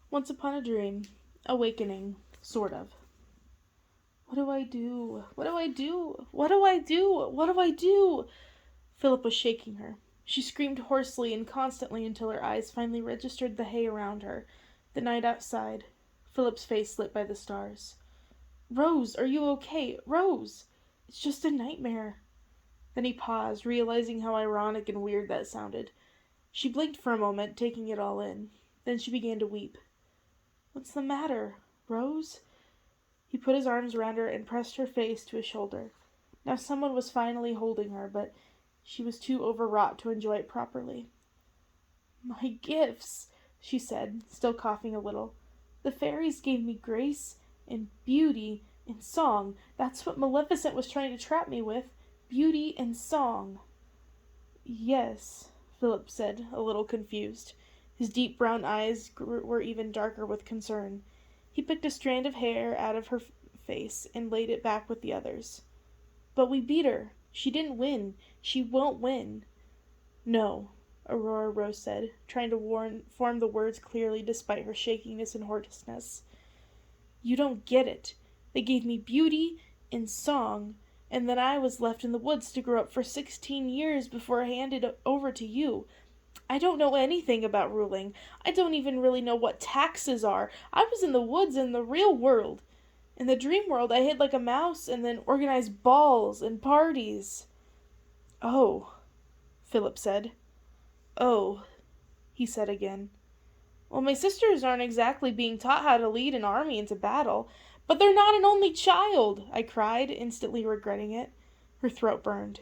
Once upon a dream. Awakening. Sort of. What do I do? What do I do? What do I do? What do I do? Philip was shaking her. She screamed hoarsely and constantly until her eyes finally registered the hay around her, the night outside, Philip's face lit by the stars. Rose, are you okay? Rose! It's just a nightmare. Then he paused, realizing how ironic and weird that sounded. She blinked for a moment, taking it all in. Then she began to weep. What's the matter, Rose? He put his arms around her and pressed her face to his shoulder. Now someone was finally holding her, but she was too overwrought to enjoy it properly. My gifts, she said, still coughing a little. The fairies gave me grace and beauty and song. That's what Maleficent was trying to trap me with. Beauty and song. Yes, Philip said, a little confused. His deep brown eyes were even darker with concern. He picked a strand of hair out of her face and laid it back with the others. But we beat her. She didn't win. She won't win. No, Aurora Rose said, trying to form the words clearly despite her shakiness and hoarseness. You don't get it. They gave me beauty and song, and then I was left in the woods to grow up for 16 years before I handed it over to you. I don't know anything about ruling. I don't even really know what taxes are. I was in the woods in the real world. In the dream world, I hid like a mouse and then organized balls and parties. Oh, Philip said. Oh, he said again. Well, my sisters aren't exactly being taught how to lead an army into battle. But they're not an only child, I cried, instantly regretting it. Her throat burned.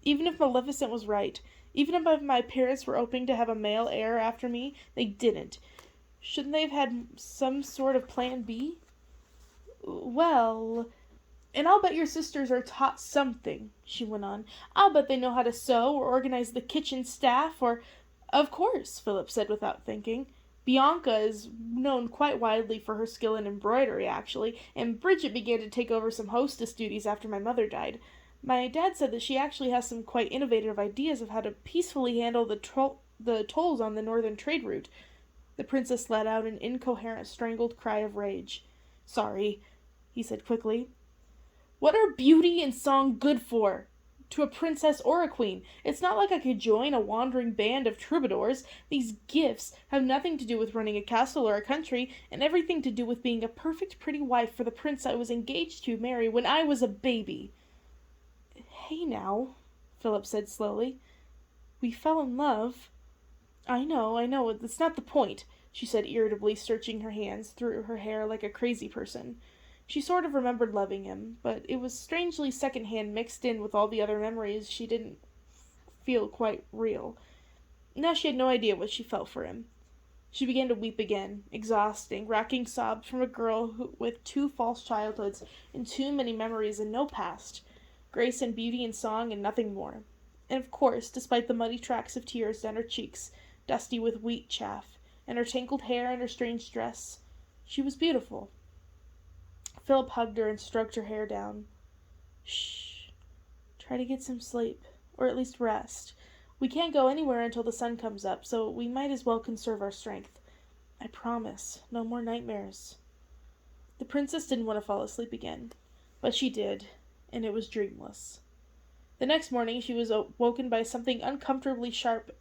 Even if Maleficent was right, even if my parents were hoping to have a male heir after me, they didn't. Shouldn't they have had some sort of plan B? Well, and I'll bet your sisters are taught something, she went on. I'll bet they know how to sew or organize the kitchen staff or... Of course, Philip said without thinking. Bianca is known quite widely for her skill in embroidery, actually, and Bridget began to take over some hostess duties after my mother died. My dad said that she actually has some quite innovative ideas of how to peacefully handle the tolls on the northern trade route. The princess let out an incoherent, strangled cry of rage. Sorry, he said quickly. What are beauty and song good for? To a princess or a queen. It's not like I could join a wandering band of troubadours. These gifts have nothing to do with running a castle or a country, and everything to do with being a perfect pretty wife for the prince I was engaged to marry when I was a baby. Hey now, Philip said slowly. We fell in love. I know, that's not the point, she said irritably, searching her hands through her hair like a crazy person. She sort of remembered loving him, but it was strangely second-hand mixed in with all the other memories she didn't feel quite real. Now she had no idea what she felt for him. She began to weep again, exhausting, racking sobs from a girl with 2 false childhoods and too many memories and no past. Grace and beauty and song and nothing more. And of course, despite the muddy tracks of tears down her cheeks, dusty with wheat chaff, and her tangled hair and her strange dress, she was beautiful. Philip hugged her and stroked her hair down. Shh. Try to get some sleep, or at least rest. We can't go anywhere until the sun comes up, so we might as well conserve our strength. I promise, no more nightmares. The princess didn't want to fall asleep again, but she did, and it was dreamless. The next morning she was woken by something uncomfortably sharp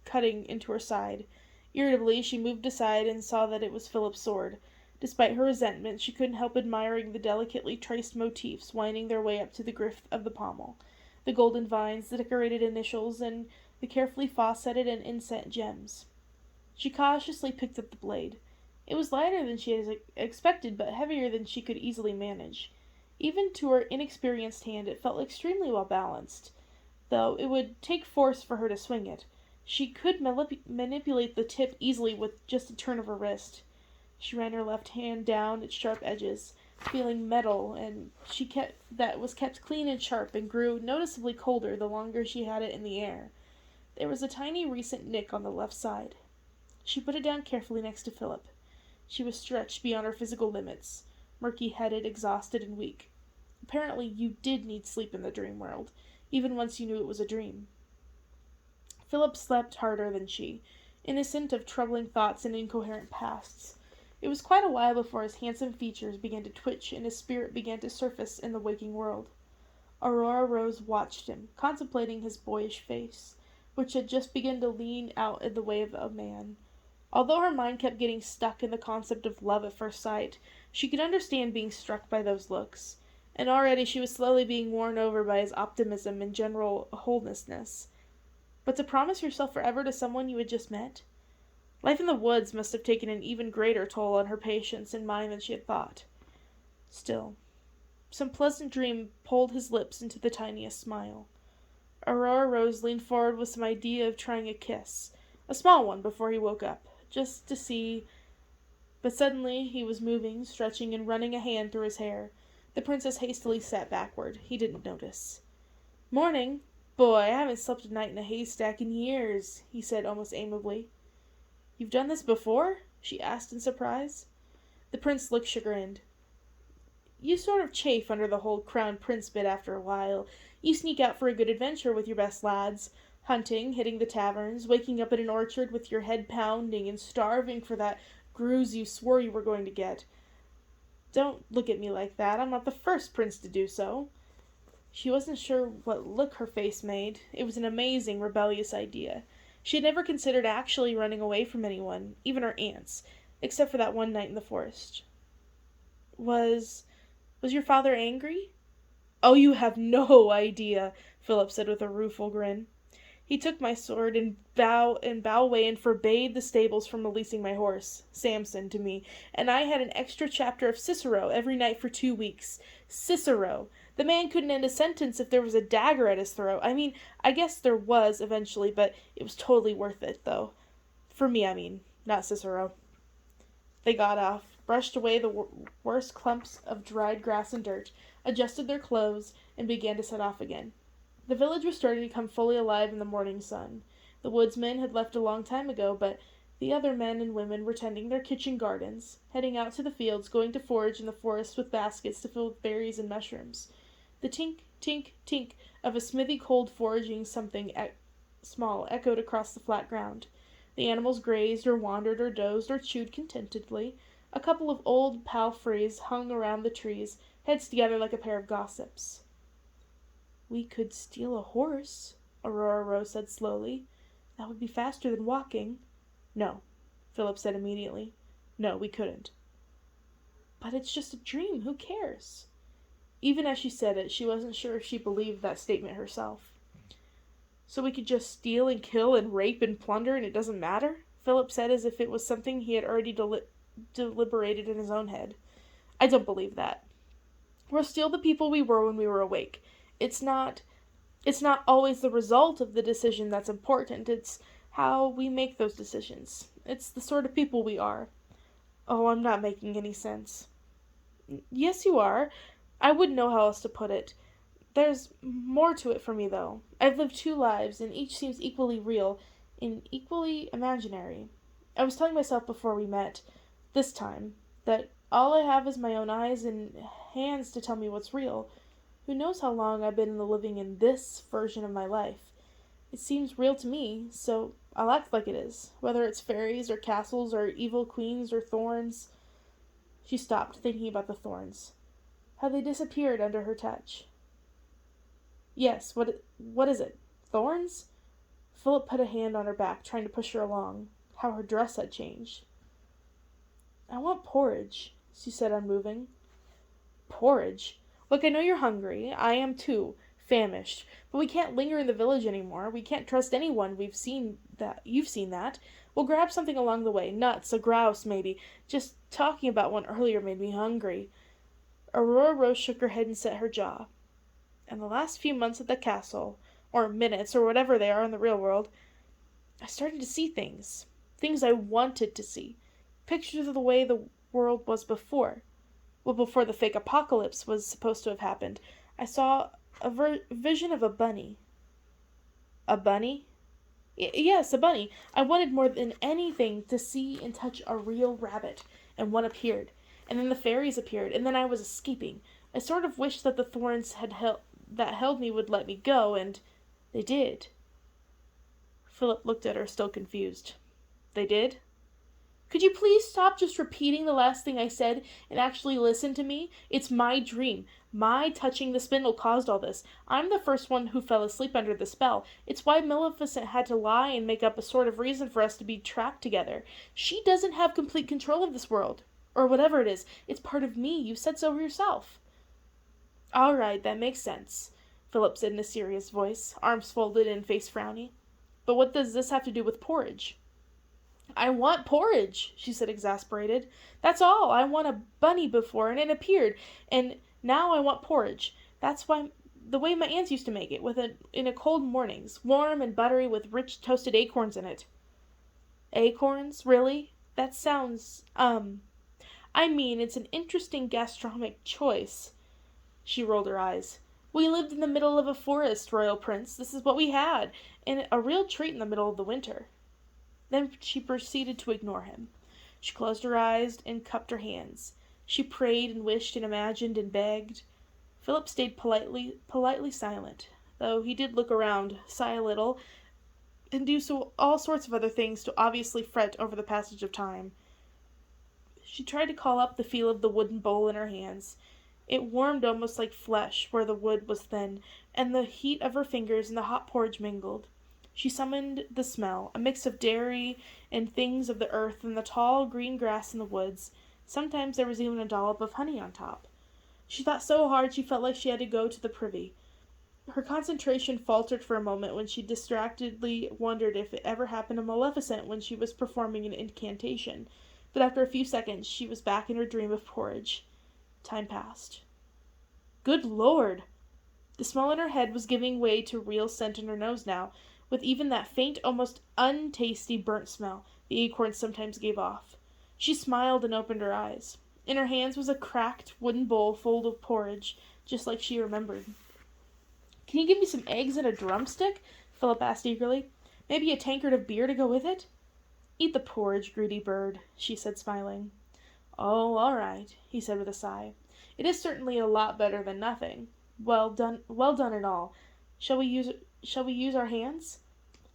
cutting into her side. Irritably, she moved aside and saw that it was Philip's sword. Despite her resentment, she couldn't help admiring the delicately traced motifs winding their way up to the girth of the pommel, the golden vines, the decorated initials, and the carefully fauceted and inset gems. She cautiously picked up the blade. It was lighter than she had expected, but heavier than she could easily manage. Even to her inexperienced hand it felt extremely well balanced, though it would take force for her to swing it. She could manipulate the tip easily with just a turn of her wrist. She ran her left hand down its sharp edges, feeling metal, and that was kept clean and sharp and grew noticeably colder the longer she had it in the air. There was a tiny recent nick on the left side. She put it down carefully next to Philip. She was stretched beyond her physical limits, murky-headed, exhausted, and weak. Apparently you did need sleep in the dream world, even once you knew it was a dream. Philip slept harder than she. innocent of troubling thoughts and incoherent pasts. It was quite a while before his handsome features began to twitch and his spirit began to surface in the waking world. Aurora Rose watched him, contemplating his boyish face, which had just begun to lean out in the way of a man. Although her mind kept getting stuck in the concept of love at first sight, she could understand being struck by those looks, and already she was slowly being won over by his optimism and general wholesomeness. But to promise yourself forever to someone you had just met? Life in the woods must have taken an even greater toll on her patience and mind than she had thought. Still, some pleasant dream pulled his lips into the tiniest smile. Aurora Rose leaned forward with some idea of trying a kiss, a small one, before he woke up, just to see. But suddenly he was moving, stretching, and running a hand through his hair. The princess hastily sat backward. He didn't notice. "Morning. Boy, I haven't slept a night in a haystack in years," he said almost amiably. "You've done this before?" she asked in surprise. The prince looked chagrined. "You sort of chafe under the whole crown prince bit after a while. You sneak out for a good adventure with your best lads, hunting, hitting the taverns, waking up in an orchard with your head pounding and starving for that gruel you swore you were going to get. Don't look at me like that. I'm not the first prince to do so." She wasn't sure what look her face made. It was an amazing, rebellious idea. She had never considered actually running away from anyone, even her aunts, except for that one night in the forest. Was your father angry?" "Oh, you have no idea," Philip said with a rueful grin. "He took my sword in Bowway and forbade the stables from releasing my horse, Samson, to me, and I had an extra chapter of Cicero every night for 2 weeks. Cicero! The man couldn't end a sentence if there was a dagger at his throat. I mean, I guess there was, eventually, but it was totally worth it, though. For me, I mean, not Cicero." They got off, brushed away the worst clumps of dried grass and dirt, adjusted their clothes, and began to set off again. The village was starting to come fully alive in the morning sun. The woodsmen had left a long time ago, but the other men and women were tending their kitchen gardens, heading out to the fields, going to forage in the forest with baskets to fill with berries and mushrooms. The tink, tink, tink of a smithy cold foraging something small echoed across the flat ground. The animals grazed or wandered or dozed or chewed contentedly. A couple of old palfreys hung around the trees, heads together like a pair of gossips. "We could steal a horse," Aurora Rose said slowly. "That would be faster than walking." "No," Philip said immediately. "No, we couldn't." "But it's just a dream. Who cares?" Even as she said it, she wasn't sure if she believed that statement herself. "So we could just steal and kill and rape and plunder and it doesn't matter?" Philip said as if it was something he had already deliberated in his own head. "I don't believe that. We're still the people we were when we were awake. It's not always the result of the decision that's important. It's how we make those decisions. It's the sort of people we are." "Oh, I'm not making any sense." "Yes, you are. I wouldn't know how else to put it. There's more to it for me, though. I've lived 2 lives, and each seems equally real and equally imaginary. I was telling myself before we met, this time, that all I have is my own eyes and hands to tell me what's real. Who knows how long I've been living in this version of my life? It seems real to me, so I'll act like it is, whether it's fairies or castles or evil queens or thorns." She stopped, thinking about the thorns. Had they disappeared under her touch? "Yes, what is it? Thorns?" Philip put a hand on her back, trying to push her along. How her dress had changed. "I want porridge," she said, unmoving. "Porridge? Look, I know you're hungry. I am too. Famished. But we can't linger in the village anymore. We can't trust anyone. You've seen that. We'll grab something along the way. Nuts, a grouse, maybe. Just talking about one earlier made me hungry." Aurora Rose shook her head and set her jaw. "In the last few months at the castle, or minutes, or whatever they are in the real world, I started to see things. Things I wanted to see. Pictures of the way the world was before. Well, before the fake apocalypse was supposed to have happened. I saw a vision of a bunny." "A bunny?" Yes, a bunny. I wanted more than anything to see and touch a real rabbit, and one appeared. And then the fairies appeared, and then I was escaping. I sort of wished that the thorns that held me would let me go, and they did." Philip looked at her, still confused. They did? Could you please stop just repeating the last thing I said and actually listen to me? It's my dream. My touching the spindle caused all this. I'm the first one who fell asleep under the spell. It's why Maleficent had to lie and make up a sort of reason for us to be trapped together. She doesn't have complete control of this world. Or whatever it is. It's part of me. You said so yourself. All right, that makes sense, Philip said in a serious voice, arms folded and face frowny. But what does this have to do with porridge? I want porridge, she said, exasperated. That's all. I want a bunny before, and it appeared, and now I want porridge. That's why the way my aunts used to make it, in a cold mornings, warm and buttery with rich toasted acorns in it. Acorns? Really? That sounds, I mean, it's an interesting gastronomic choice. She rolled her eyes. We lived in the middle of a forest, Royal Prince. This is what we had, and a real treat in the middle of the winter. Then she proceeded to ignore him. She closed her eyes and cupped her hands. She prayed and wished and imagined and begged. Philip stayed politely silent, though he did look around, sigh a little, and do all sorts of other things to obviously fret over the passage of time. She tried to call up the feel of the wooden bowl in her hands. It warmed almost like flesh where the wood was thin, and the heat of her fingers and the hot porridge mingled. She summoned the smell, a mix of dairy and things of the earth and the tall green grass in the woods. Sometimes there was even a dollop of honey on top. She thought so hard she felt like she had to go to the privy. Her concentration faltered for a moment when she distractedly wondered if it ever happened to Maleficent when she was performing an incantation. But after a few seconds she was back in her dream of porridge. Time passed. Good Lord! The smell in her head was giving way to real scent in her nose now, with even that faint, almost untasty burnt smell the acorns sometimes gave off. She smiled and opened her eyes. In her hands was a cracked wooden bowl full of porridge, just like she remembered. Can you give me some eggs and a drumstick? Philip asked eagerly. Maybe a tankard of beer to go with it? Eat the porridge, greedy bird, she said, smiling. Oh, all right, he said with a sigh. It is certainly a lot better than nothing. Well done and all. Shall we use our hands?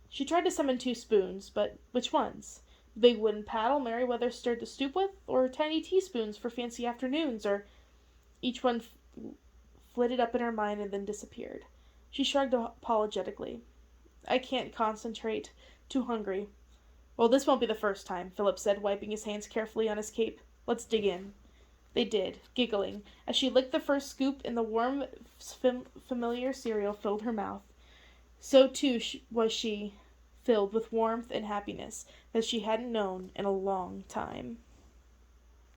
She tried to summon 2 spoons, but which ones? The big wooden paddle Merryweather stirred the soup with, or tiny teaspoons for fancy afternoons, or... Each one flitted up in her mind and then disappeared. She shrugged apologetically. I can't concentrate. Too hungry. Well, this won't be the first time, Philip said, wiping his hands carefully on his cape. Let's dig in. They did, giggling, as she licked the first scoop and the warm, familiar cereal filled her mouth. So, too, was she, filled with warmth and happiness that she hadn't known in a long time.